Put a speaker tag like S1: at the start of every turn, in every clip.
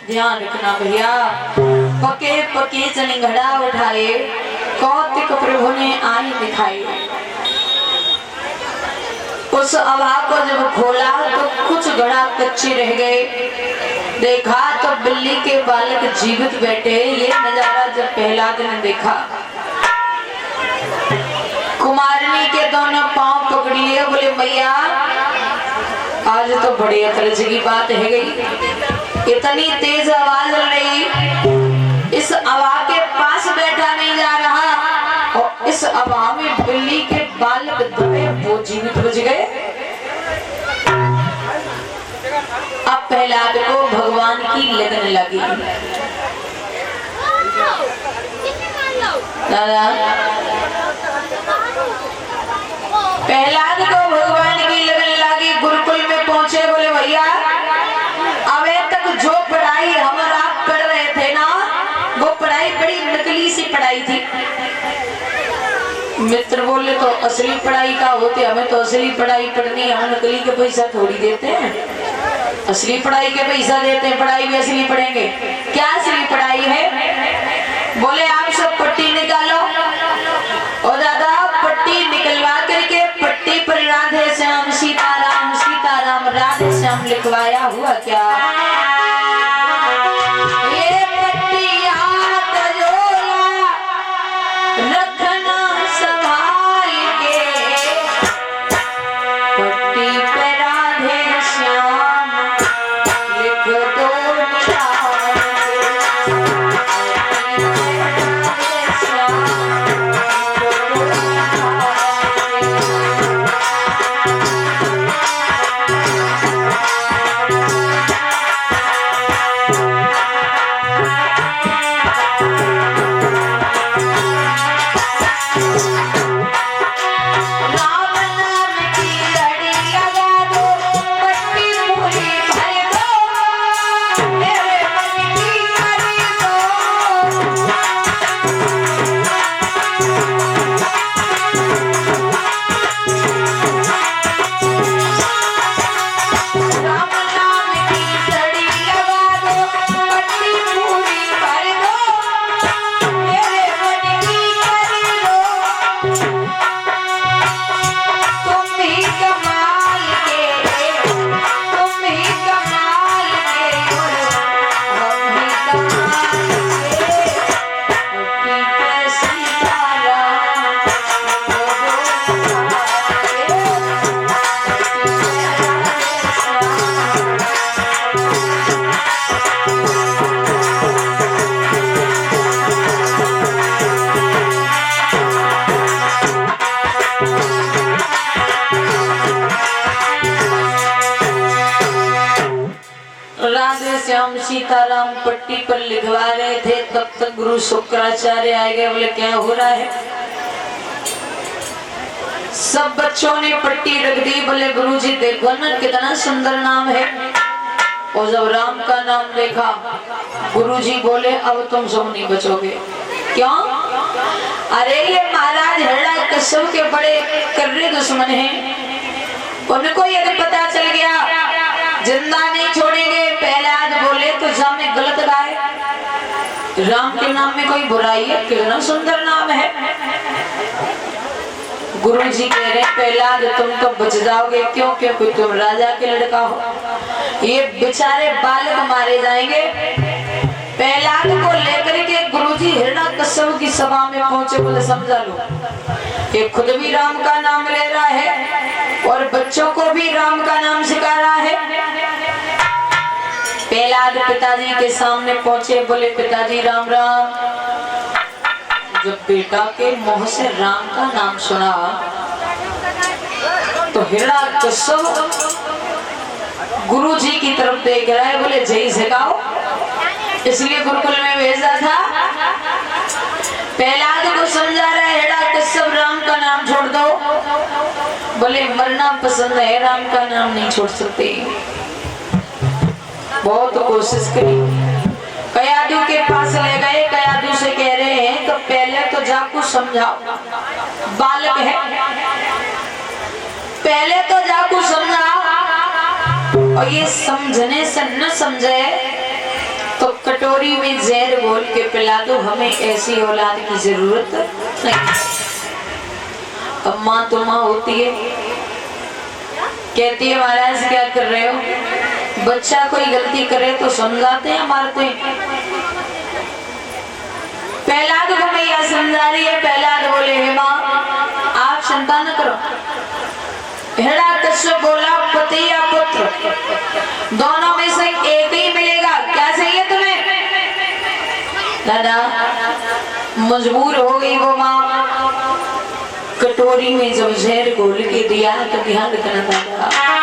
S1: ध्यान रखना भैया, पके पके चने घड़ा उठाए, कौतिक प्रभु ने आई दिखाई। उस अभाव को जब खोला तो कुछ घड़ा कच्चे रह गए। देखा तो बिल्ली के बालक जीवित बैठे। ये नजारा जब प्रहलाद ने देखा, कुमारनी के दोनों पांव पकड़ लिए, बोले मैया आज तो बड़ी अतरज की बात है गई। इतनी तेज आवाज लग रही, इस आवाज के पास बैठा नहीं जा रहा और इस आवाज में बिल्ली के बालक दबे वो जीवित बच गए। अब प्रहलाद को भगवान की लगन लगी। दादा प्रहलाद को भगवान की लगन लगी। गुरुकुल में पहुंचे, बोले भैया अबे तक जो पढ़ाई हम और आप पढ़ रहे थे ना, वो पढ़ाई बड़ी नकली सी पढ़ाई थी। मित्र बोले तो असली पढ़ाई का होते, हमें तो असली पढ़ाई पढ़नी है, हम नकली के पैसा थोड़ी देते हैं। असली पढ़ाई के पैसा देते हैं, पढ़ाई भी असली पढ़ेंगे। क्या असली पढ़ाई है? बोले आप सब पट्टी निकालो। और दादा पट्टी निकलवा करके पट्टी पर राधे श्याम सीताराम सीताराम राधे श्याम लिखवाया हुआ क्या? ये पट्टी हाथ जोड़ा रखना संभाल के, पट्टी पे राधे श्याम लिख दो श्याम सीताराम पट्टी पर लिखवा रहे थे, तब तक गुरु शुक्राचार्य आ गए। बोले क्या हो रहा है? सब बच्चों ने पट्टी रख दी। बोले गुरुजी देखो ना कितना सुंदर नाम है। और जब राम का नाम देखा, गुरुजी बोले अब तुम सब नहीं बचोगे। क्यों? अरे ये महाराज हिरण्यकश्यप के बड़े कर्रे दुश्मन हैं, उनको यदि पता चल गया जिंदा नहीं छोड़ेंगे। प्रहलाद बोले तो जामे गलत गाए, राम के नाम में कोई बुराई है? कितना सुंदर नाम है। गुरुजी कह रहे प्रहलाद तुम तो बच जाओगे। क्यों? क्योंकि तुम राजा के लड़का हो, ये बेचारे बालक मारे जाएंगे। प्रहलाद को लेकर के गुरुजी हिरण्यकश्यप की सभा में पहुंचे। बोले समझा लो, ये खुद भी राम का नाम ले रहा है और बच्चों को भी राम का नाम सिखा रहा है। प्रहलाद पिताजी के सामने पहुंचे। बोले पिताजी राम राम। जब बेटा के मुंह से राम का नाम सुना तो तो हिरण्यकश्यप गुरु जी की तरफ देख रहा है, बोले जय सिखाओ, इसलिए गुरुकुल में भेजा था। प्रहलाद को समझा रहा है, हिरण्यकश्यप राम का नाम छोड़ दो। बोले मरना पसंद है, राम का नाम नहीं छोड़ सकते। बहुत कोशिश करी, कयादू के पास ले गए। कयादू से कह रहे हैं तो पहले तो जाको समझाओ, बालक है, पहले तो जाको समझाओ। और ये समझने से न समझे तो कटोरी में जहर घोल के पिला दो, हमें ऐसी औलाद की जरूरत नहीं। अब माँ तो माँ होती है, कहती है महाराज क्या कर रहे हो, बच्चा कोई गलती करे तो समझाते हैं मारते हैं। प्रहलाद को मैया समझा रही है। प्रहलाद बोले हे माँ आप चिंता न करो। हिरण्यकश्यप बोला पति या पुत्र दोनों में से एक ही मिलेगा, क्या चाहिए तुम्हें? दादा मजबूर हो गई वो माँ, कटोरी में जब जहर घोल के दिया तो ध्यान रखना दादा।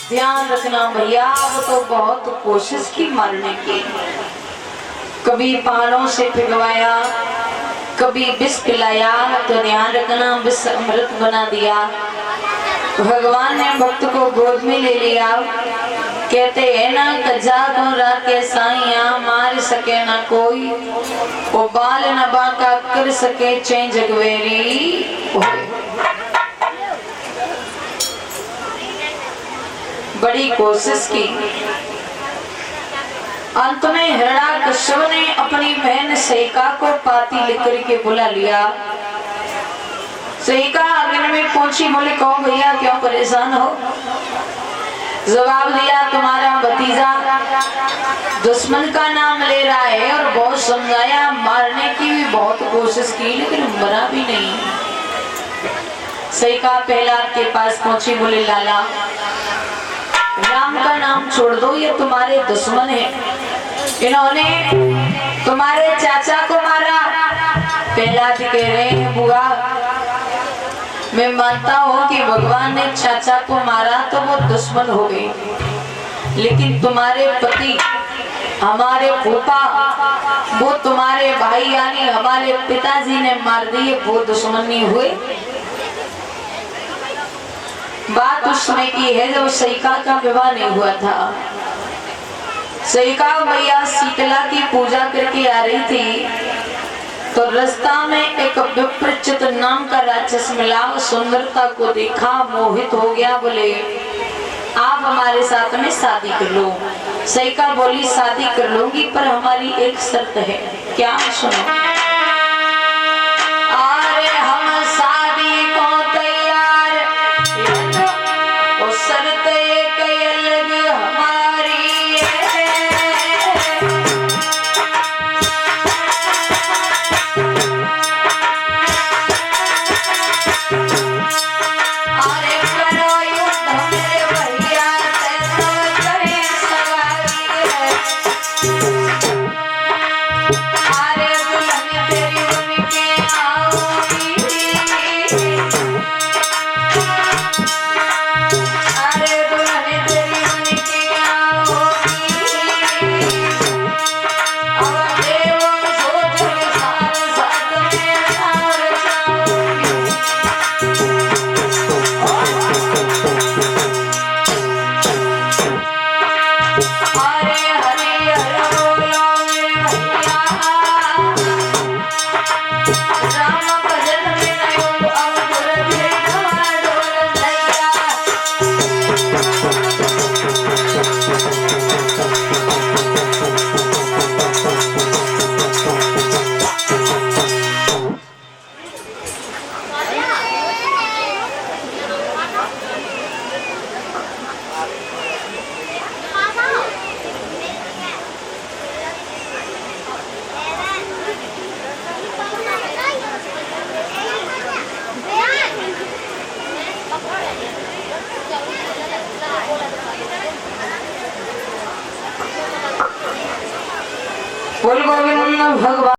S1: ध्यान रखना भैया। तो बहुत कोशिश की मारने की, कभी पालों से पिघवाया, कभी विष पिलाया, तो ध्यान रखना विष अमृत बना दिया। भगवान ने भक्त को गोद में ले लिया। कहते हैं ना कजा को राके साइया मार सके ना कोई, वो बाल न बाका कर सके चैन जगवेरी होए। बड़ी कोशिश की, अंत में हिरण्याकश्यप ने अपनी बहन सहिका को पाती लेकर के बुला लिया। सहिका आंगन में पहुंची, बोले कहो भैया क्यों परेशान हो? जवाब दिया तुम्हारा भतीजा दुश्मन का नाम ले रहा है और बहुत समझाया, मारने की भी बहुत कोशिश की लेकिन मरा भी नहीं। सहिका प्रहलाद के पास पहुंची, बोले लाला राम का नाम छोड़ दो, ये तुम्हारे दुश्मन हैं, इन्होंने तुम्हारे चाचा को मारा। प्रहलाद कह रहे हैं बुआ मैं मानता हूँ कि भगवान ने चाचा को मारा तो वो दुश्मन हो गई, लेकिन तुम्हारे पति हमारे फूफा वो तुम्हारे भाई यानी हमारे पिताजी ने मार दिए, वो दुश्मन नहीं हुए। बात उस समय की है जब सहिका का विवाह नहीं हुआ था। सहिका मैया शीतला की पूजा करके आ रही थी, तो रास्ता में एक विप्रचित नाम का राक्षस मिला, सुंदरता को देखा मोहित हो गया, बोले आप हमारे साथ में शादी कर लो। सहिका बोली शादी कर लूंगी पर हमारी एक शर्त है। क्या? सुनो। अरे हम शादी को तैयार, वो शर्त एक अलग हमारी है। अरे करो युद्ध मेरे भैया से तो करे सवारी है। अरे दुल्हन तेरी बन के आओगी, अरे दुल्हन तेरी बन के आओगी। अब देवों सोच विचार साथ में हार जाओगी। अरे हरि हर बोलो मेरे भैया, राम भजन में नयो अवसर थे ढोल दैया। बोल गोविंद भगवान।